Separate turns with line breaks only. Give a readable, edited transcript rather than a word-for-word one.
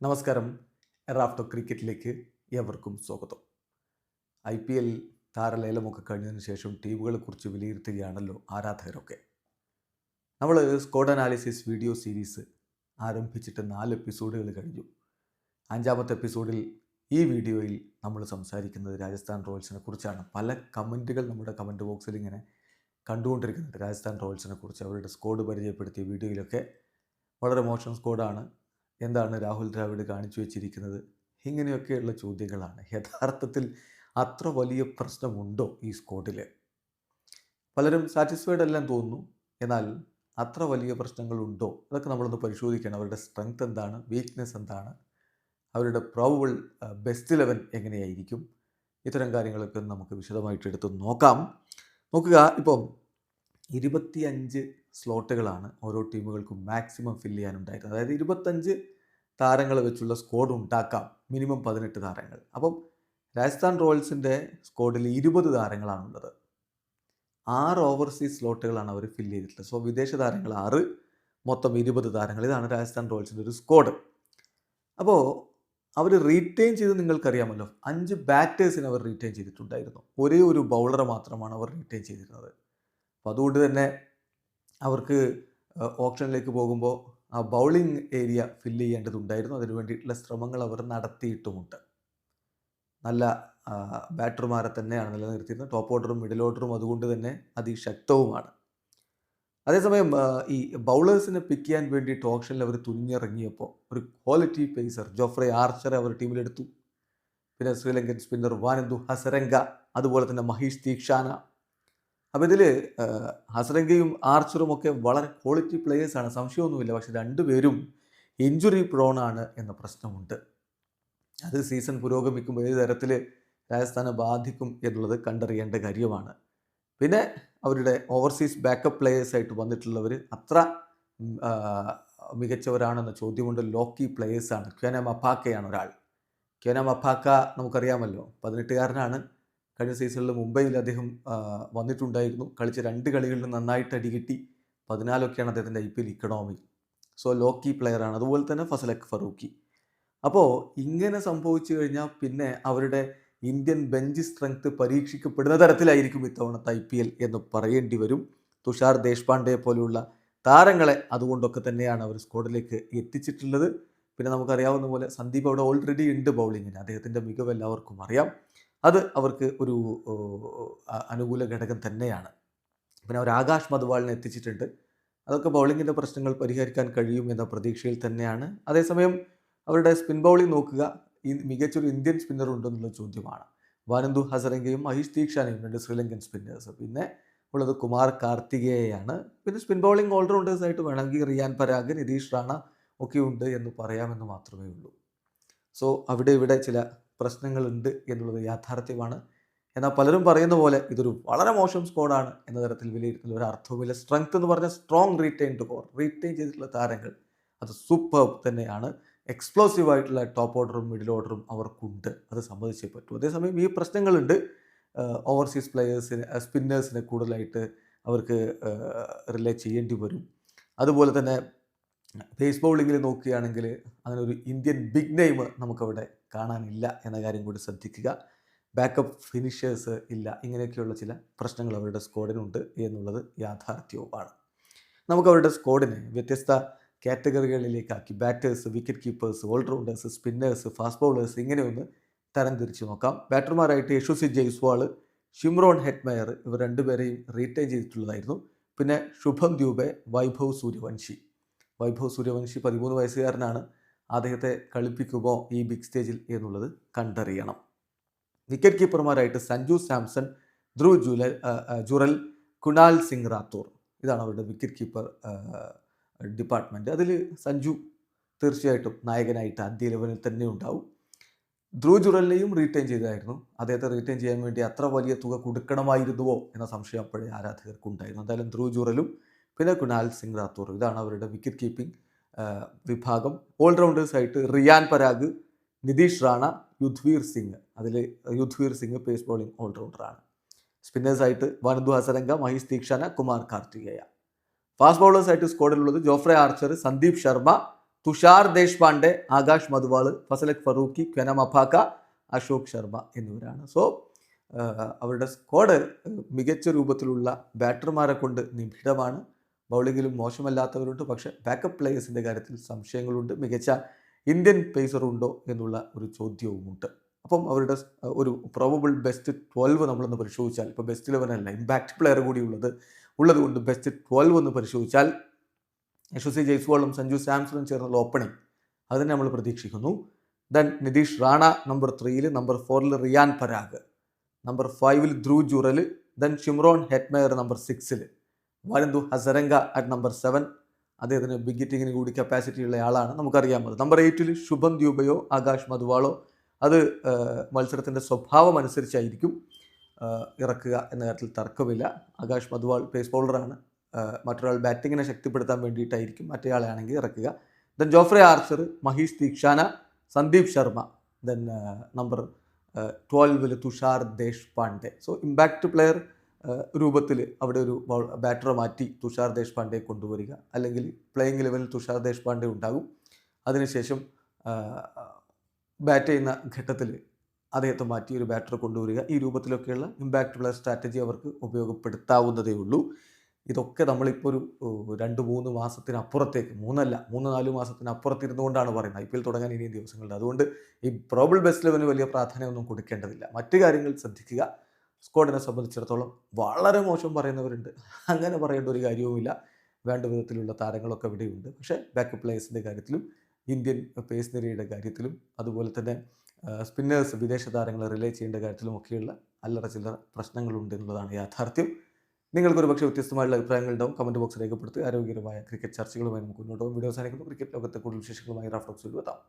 നമസ്കാരം. റാഫ്റ്റോ ക്രിക്കറ്റിലേക്ക് ഏവർക്കും സ്വാഗതം. IPL താരലേലമൊക്കെ കഴിഞ്ഞതിന് ശേഷം ടീമുകളെക്കുറിച്ച് വിലയിരുത്തുകയാണല്ലോ ആരാധകരൊക്കെ. നമ്മൾ സ്ക്വാഡ് അനാലിസിസ് വീഡിയോ സീരീസ് ആരംഭിച്ചിട്ട് 4 എപ്പിസോഡുകൾ കഴിഞ്ഞു. 5ാമത്തെ എപ്പിസോഡിൽ ഈ വീഡിയോയിൽ നമ്മൾ സംസാരിക്കുന്നത് രാജസ്ഥാൻ റോയൽസിനെ കുറിച്ചാണ്. പല കമൻറ്റുകൾ നമ്മുടെ കമൻറ്റ് ബോക്സിൽ ഇങ്ങനെ കണ്ടുകൊണ്ടിരിക്കുന്നുണ്ട്. രാജസ്ഥാൻ റോയൽസിനെ കുറിച്ച് അവരുടെ സ്ക്വാഡ് പരിചയപ്പെടുത്തിയ വീഡിയോയിലൊക്കെ വളരെ മോശം സ്ക്വാഡാണ്, എന്താണ് രാഹുൽ ദ്രാവിഡ് കാണിച്ചു വെച്ചിരിക്കുന്നത്, ഇങ്ങനെയൊക്കെയുള്ള ചോദ്യങ്ങളാണ്. യഥാർത്ഥത്തിൽ അത്ര വലിയ പ്രശ്നമുണ്ടോ ഈ സ്ക്വാഡിൽ? പലരും സാറ്റിസ്ഫൈഡ് എല്ലാം തോന്നുന്നു. എന്നാൽ അത്ര വലിയ പ്രശ്നങ്ങളുണ്ടോ? അതൊക്കെ നമ്മളൊന്ന് പരിശോധിക്കണം. അവരുടെ സ്ട്രെങ്ത് എന്താണ്, വീക്ക്നെസ് എന്താണ്, അവരുടെ പ്രോബബിൾ ബെസ്റ്റ് 11 എങ്ങനെയായിരിക്കും, ഇത്തരം കാര്യങ്ങളൊക്കെ നമുക്ക് വിശദമായിട്ട് എടുത്ത് നോക്കാം. നോക്കുക, ഇപ്പം 25 സ്ലോട്ടുകളാണ് ഓരോ ടീമുകൾക്കും മാക്സിമം ഫില്ല് ചെയ്യാനുണ്ടായിരുന്നത്. അതായത് 25 താരങ്ങൾ വെച്ചുള്ള സ്ക്വാഡ് ഉണ്ടാക്കാം, മിനിമം 18 താരങ്ങൾ. അപ്പം രാജസ്ഥാൻ റോയൽസിൻ്റെ സ്ക്വാഡിൽ 20 താരങ്ങളാണുള്ളത്. 6 ഓവർസീസ് സ്ലോട്ടുകളാണ് അവർ ഫില്ല് ചെയ്തിട്ടുള്ളത്. സോ വിദേശ താരങ്ങൾ 6, മൊത്തം 20 താരങ്ങൾ. ഇതാണ് രാജസ്ഥാൻ റോയൽസിൻ്റെ ഒരു സ്ക്വാഡ്. അപ്പോൾ അവർ റീറ്റെയിൻ ചെയ്ത് നിങ്ങൾക്കറിയാമല്ലോ, 5 ബാറ്റേഴ്സിന് അവർ റീറ്റെയിൻ ചെയ്തിട്ടുണ്ടായിരുന്നു. ഒരേ ഒരു ബൗളറെ മാത്രമാണ് അവർ റീറ്റെയിൻ ചെയ്തിരുന്നത്. അപ്പോൾ അതുകൊണ്ട് തന്നെ അവർക്ക് ഓപ്ഷനിലേക്ക് പോകുമ്പോൾ ആ ബൗളിംഗ് ഏരിയ ഫില്ല് ചെയ്യേണ്ടതുണ്ടായിരുന്നു. അതിനു വേണ്ടിയിട്ടുള്ള ശ്രമങ്ങൾ അവർ നടത്തിയിട്ടുമുണ്ട്. നല്ല ബാറ്റർമാരെ തന്നെയാണ് നിലനിർത്തിയിരുന്നത്. ടോപ്പ് ഓർഡറും മിഡിൽ ഓർഡറും അതുകൊണ്ട് തന്നെ അതിശക്തവുമാണ്. അതേസമയം ഈ ബൗളേഴ്സിനെ പിക്ക് ചെയ്യാൻ വേണ്ടിയിട്ട് ഓപ്ഷനിൽ അവർ തുനിഞ്ഞിറങ്ങിയപ്പോൾ ഒരു ക്വാളിറ്റി പേസർ ജോഫ്രെ ആർച്ചറെ അവർ ടീമിലെടുത്തു. പിന്നെ ശ്രീലങ്കൻ സ്പിന്നർ വാനന്ദു ഹസരംഗ, അതുപോലെ തന്നെ മഹീഷ് തീക്ഷാന. അപ്പോൾ ഇതിൽ ഹസരംഗയും ആർച്ചറും ഒക്കെ വളരെ ക്വാളിറ്റി പ്ലേയേഴ്സാണ്, സംശയമൊന്നുമില്ല. പക്ഷെ രണ്ടുപേരും ഇഞ്ചുറി പ്രോണാണ് എന്ന പ്രശ്നമുണ്ട്. അത് സീസൺ പുരോഗമിക്കുമ്പോൾ ഏത് തരത്തിൽ രാജസ്ഥാനെ ബാധിക്കും എന്നുള്ളത് കണ്ടറിയേണ്ട കാര്യമാണ്. പിന്നെ അവരുടെ ഓവർസീസ് ബാക്കപ്പ് പ്ലേയേഴ്സായിട്ട് വന്നിട്ടുള്ളവർ അത്ര മികച്ചവരാണെന്ന ചോദ്യമുണ്ട്. ലോക്കി പ്ലേയേഴ്സാണ്. ക്യോന മപ്പാക്കയാണ് ഒരാൾ. ക്യോന മപ്പാക്ക നമുക്കറിയാമല്ലോ, 18കാരനാണ്. കഴിഞ്ഞ സീസണിൽ മുംബൈയിൽ അദ്ദേഹം വന്നിട്ടുണ്ടായിരുന്നു. കളിച്ച 2 കളികളിലും നന്നായിട്ട് അടികിട്ടി. 14ഒക്കെയാണ് അദ്ദേഹത്തിൻ്റെ IPL ഇക്കണോമി. സോ ലോക്കി പ്ലെയറാണ്. അതുപോലെ തന്നെ ഫസലക് ഫറൂഖി. അപ്പോൾ ഇങ്ങനെ സംഭവിച്ചു കഴിഞ്ഞാൽ പിന്നെ അവരുടെ ഇന്ത്യൻ ബെഞ്ച് സ്ട്രെങ്ത് പരീക്ഷിക്കപ്പെടുന്ന തരത്തിലായിരിക്കും ഇത്തവണത്തെ IPL എന്ന് പറയേണ്ടി വരും. തുഷാർ ദേശ്പാണ്ഡെ പോലെയുള്ള താരങ്ങളെ അതുകൊണ്ടൊക്കെ തന്നെയാണ് അവർ സ്ക്വാഡിലേക്ക് എത്തിച്ചിട്ടുള്ളത്. പിന്നെ നമുക്കറിയാവുന്ന പോലെ സന്ദീപ് അവിടെ ഓൾറെഡി ഉണ്ട് ബൗളിങ്ങിന്. അദ്ദേഹത്തിൻ്റെ മികവ് എല്ലാവർക്കും അറിയാം. അത് അവർക്ക് ഒരു അനുകൂല ഘടകം തന്നെയാണ്. പിന്നെ അവർ ആകാശ് മധുവാളിനെ എത്തിച്ചിട്ടുണ്ട്. അതൊക്കെ ബൗളിങ്ങിൻ്റെ പ്രശ്നങ്ങൾ പരിഹരിക്കാൻ കഴിയും എന്ന പ്രതീക്ഷയിൽ തന്നെയാണ്. അതേസമയം അവരുടെ സ്പിൻ ബൗളിംഗ് നോക്കുക, ഈ മികച്ചൊരു ഇന്ത്യൻ സ്പിന്നർ ഉണ്ടെന്നുള്ള ചോദ്യമാണ്. വാനന്ദു ഹസരംഗയും മഹീഷ് തീക്ഷാനയും 2 ശ്രീലങ്കൻ സ്പിന്നേഴ്സ്. പിന്നെ ഉള്ളത് കുമാർ കാർത്തികേയാണ്. പിന്നെ സ്പിൻ ബൗളിംഗ് ഓൾറൗണ്ടേഴ്സായിട്ട് വേണമെങ്കിൽ റിയാൻ പരാഗ്, നിതീഷ് റാണ ഒക്കെ ഉണ്ട് എന്ന് പറയാമെന്ന് മാത്രമേ ഉള്ളൂ. സോ അവിടെ ഇവിടെ ചില പ്രശ്നങ്ങളുണ്ട് എന്നുള്ളത് യാഥാർത്ഥ്യമാണ്. എന്നാൽ പലരും പറയുന്ന പോലെ ഇതൊരു വളരെ മോശം സ്ക്വാഡാണ് എന്ന തരത്തിൽ വിലയിരുത്തുന്ന ഒരു അർത്ഥവുമില്ല. സ്ട്രെങ്ത് എന്ന് പറഞ്ഞാൽ സ്ട്രോങ് റീറ്റെയിൻഡ് കോർ, റീറ്റെയിൻ ചെയ്തിട്ടുള്ള താരങ്ങൾ അത് സൂപ്പർ തന്നെയാണ്. എക്സ്പ്ലോസീവ് ആയിട്ടുള്ള ടോപ്പ് ഓർഡറും മിഡിൽ ഓർഡറും അവർക്കുണ്ട്, അത് സമ്മതിച്ചേ പറ്റൂ. അതേസമയം ഈ പ്രശ്നങ്ങളുണ്ട്. ഓവർസീസ് പ്ലെയേഴ്സിന്, സ്പിന്നേഴ്സിനെ കൂടുതലായിട്ട് അവർക്ക് റിലേ ചെയ്യേണ്ടി വരും. അതുപോലെ തന്നെ പേസ് ബൗളിങ്ങിൽ നോക്കുകയാണെങ്കിൽ അങ്ങനെ ഒരു ഇന്ത്യൻ ബിഗ് നെയിം നമുക്കവിടെ കാണാനില്ല എന്ന കാര്യം കൂടി ശ്രദ്ധിക്കുക. ബാക്കപ്പ് ഫിനിഷേഴ്സ് ഇല്ല. ഇങ്ങനെയൊക്കെയുള്ള ചില പ്രശ്നങ്ങൾ അവരുടെ സ്ക്വാഡിനുണ്ട് എന്നുള്ളത് യാഥാർത്ഥ്യവുമാണ്. നമുക്ക് അവരുടെ സ്ക്വാഡിനെ വ്യത്യസ്ത കാറ്റഗറികളിലേക്കാക്കി batters, wicket keepers, all rounders, spinners, fast bowlers ഇങ്ങനെ ഒന്ന് തരംതിരിച്ച് നോക്കാം. ബാറ്റർമാരായിട്ട് യശസ്വി ജയ്സ്വാൾ, ഷിംറോൺ ഹെറ്റ്മയർ, ഇവർ 2 പേരെയും റീറ്റെയിൻ ചെയ്തിട്ടുള്ളതായിരുന്നു. പിന്നെ ശുഭം ദ്യൂബെ, വൈഭവ് സൂര്യവംശി. 13 വയസ്സുകാരനാണ്. അദ്ദേഹത്തെ കളിപ്പിക്കുമോ ഈ ബിഗ് സ്റ്റേജിൽ എന്നുള്ളത് കണ്ടറിയണം. വിക്കറ്റ് കീപ്പർമാരായിട്ട് സഞ്ജു സാംസൺ, ധ്രുവ് ജുറൽ, കുണാൽ സിംഗ് റാത്തോർ. ഇതാണ് അവരുടെ വിക്കറ്റ് കീപ്പർ ഡിപ്പാർട്ട്മെൻറ്റ്. അതിൽ സഞ്ജു തീർച്ചയായിട്ടും നായകനായിട്ട് ആദ്യ 11 തന്നെ ഉണ്ടാവും. ധ്രുവ് ജുറലിനെയും റീറ്റെയിൻ ചെയ്തായിരുന്നു. അദ്ദേഹത്തെ റീറ്റെയിൻ ചെയ്യാൻ വേണ്ടി അത്ര വലിയ തുക കൊടുക്കണമായിരുന്നുവോ എന്ന സംശയം അപ്പോഴേ ആരാധകർക്കുണ്ടായിരുന്നു. എന്തായാലും ധ്രുവ് ജുറലും പിന്നെ കുണാൽ സിംഗ് റാത്തോർ, ഇതാണ് അവരുടെ വിക്കറ്റ് കീപ്പിംഗ് വിഭാഗം. ഓൾറൗണ്ടേഴ്സായിട്ട് റിയാൻ പരാഗ്, നിതീഷ് റാണ, യുധ്വീർ സിംഗ്. അതിൽ യുധ്വീർ സിംഗ് പേസ് ബോളിംഗ് ഓൾറൗണ്ടറാണ്. സ്പിന്നേഴ്സായിട്ട് വാനന്ദു ഹസരംഗ, മഹീഷ് തീക്ഷാന, കുമാർ കാർത്തികേയ. ഫാസ്റ്റ് ബൗളേഴ്സായിട്ട് സ്ക്വാഡിലുള്ളത് Jofra Archer, Sandeep Sharma, Tushar Deshpande, Akash Madhwal, Fazalhaq Farooqi, Kwena Maphaka, Ashok Sharma എന്നിവരാണ്. സോ അവരുടെ സ്ക്വാഡ് മികച്ച രൂപത്തിലുള്ള ബാറ്റർമാരെ കൊണ്ട് നിബിഡമാണ്. ബൗളിങ്ങിലും മോശമല്ലാത്തവരുണ്ട്, പക്ഷേ ബാക്കപ്പ് പ്ലേയേഴ്സിൻ്റെ കാര്യത്തിൽ സംശയങ്ങളുണ്ട്. മികച്ച ഇന്ത്യൻ പേസറുണ്ടോ എന്നുള്ള ഒരു ചോദ്യവുമുണ്ട്. അപ്പം അവരുടെ ഒരു പ്രോബബിൾ ബെസ്റ്റ് 12 നമ്മളൊന്ന് പരിശോധിച്ചാൽ, ഇപ്പോൾ ബെസ്റ്റ് 11 അല്ല, ഇമ്പാക്റ്റ് പ്ലെയർ കൂടി ഉള്ളതുകൊണ്ട് ബെസ്റ്റ് 12 ഒന്ന് പരിശോധിച്ചാൽ യശസ്വി ജയ്സ്വാളും സഞ്ജു സാംസണും ചേർന്നുള്ള ഓപ്പണിംഗ് അതിനെ നമ്മൾ പ്രതീക്ഷിക്കുന്നു. Then Nitish Rana number 3, number 4 Riyan Parag, number 5 Dhruv Jurel, then Shimron Hetmyer number 6, Wanindu Hasaranga at number 7, അദ്ദേഹത്തിന് ബിഗ് ഹിറ്റിങ്ങിന് കൂടി കപ്പാസിറ്റി ഉള്ള ആളാണ്, നമുക്കറിയാമത്. നമ്പർ 8 ശുഭം ദ്യൂബയോ ആകാശ് മധുവാളോ, അത് മത്സരത്തിൻ്റെ സ്വഭാവം അനുസരിച്ചായിരിക്കും ഇറക്കുക എന്ന കാര്യത്തിൽ തർക്കമില്ല. ആകാശ് മധുവാൾ പേസ് ബൗളറാണ്, മറ്റൊരാൾ ബാറ്റിങ്ങിനെ ശക്തിപ്പെടുത്താൻ വേണ്ടിയിട്ടായിരിക്കും മറ്റേയാളെ ആണെങ്കിൽ ഇറക്കുക. Then Jofra Archer, Maheesh Theekshana, Sandeep Sharma, then number 12 Tushar Deshpande. So impact player രൂപത്തിൽ അവിടെ ഒരു ബാറ്ററെ മാറ്റി തുഷാർ ദേശ്പാണ്ഡെ കൊണ്ടുവരിക, അല്ലെങ്കിൽ പ്ലേയിങ് ലെവലിൽ തുഷാർ ദേശ്പാണ്ഡെ ഉണ്ടാകും. അതിനുശേഷം ബാറ്റ് ചെയ്യുന്ന ഘട്ടത്തിൽ അദ്ദേഹത്തെ മാറ്റി ഒരു ബാറ്ററെ കൊണ്ടുവരിക. ഈ രൂപത്തിലൊക്കെയുള്ള ഇമ്പാക്റ്റ് പ്ലെയർ സ്ട്രാറ്റജി അവർക്ക് ഉപയോഗപ്പെടുത്താവുന്നതേ ഉള്ളൂ. ഇതൊക്കെ നമ്മളിപ്പോൾ ഒരു 2-3 മാസത്തിനപ്പുറത്തേക്ക്, 3-4 മാസത്തിനപ്പുറത്തിരുന്നു കൊണ്ടാണ് പറയുന്നത്. IPL തുടങ്ങാൻ ഇനിയും ദിവസങ്ങളുണ്ട്. അതുകൊണ്ട് ഈ പ്രോബിൾ ബെസ്റ്റ് 11 വലിയ പ്രാധാന്യമൊന്നും കൊടുക്കേണ്ടതില്ല. മറ്റു കാര്യങ്ങൾ ശ്രദ്ധിക്കുക. സ്ക്വാഡിനെ സംബന്ധിച്ചിടത്തോളം വളരെ മോശം പറയുന്നവരുണ്ട്, അങ്ങനെ പറയേണ്ട ഒരു കാര്യവുമില്ല. വേണ്ട വിധത്തിലുള്ള താരങ്ങളൊക്കെ ഇവിടെയുണ്ട്. പക്ഷേ ബാക്കപ്പ് പ്ലേയേഴ്സിൻ്റെ കാര്യത്തിലും ഇന്ത്യൻ പേസ് നിരയുടെ കാര്യത്തിലും അതുപോലെ തന്നെ സ്പിന്നേഴ്സ് വിദേശ താരങ്ങളെ റിലേ ചെയ്യേണ്ട കാര്യത്തിലും ഒക്കെയുള്ള അല്ലറ ചില്ലറ പ്രശ്നങ്ങളുണ്ട് എന്നുള്ളതാണ് യാഥാർത്ഥ്യം. നിങ്ങൾക്കൊരു പക്ഷേ വ്യത്യസ്തമായുള്ള അഭിപ്രായങ്ങളുണ്ടാവും. കമൻറ്റ് ബോക്സ് രേഖപ്പെടുത്തി ആരോഗ്യകരമായ ക്രിക്കറ്റ് ചർച്ചകളുമായി നമുക്ക് മുന്നോട്ട് പോകും. വീഡിയോ അവസാനിക്കുന്നു. ക്രിക്കറ്റ് ലോകത്തെ കൂടുതൽ വിശേഷങ്ങളുമായി റാഫ് ടോക്സിൽ എത്താം.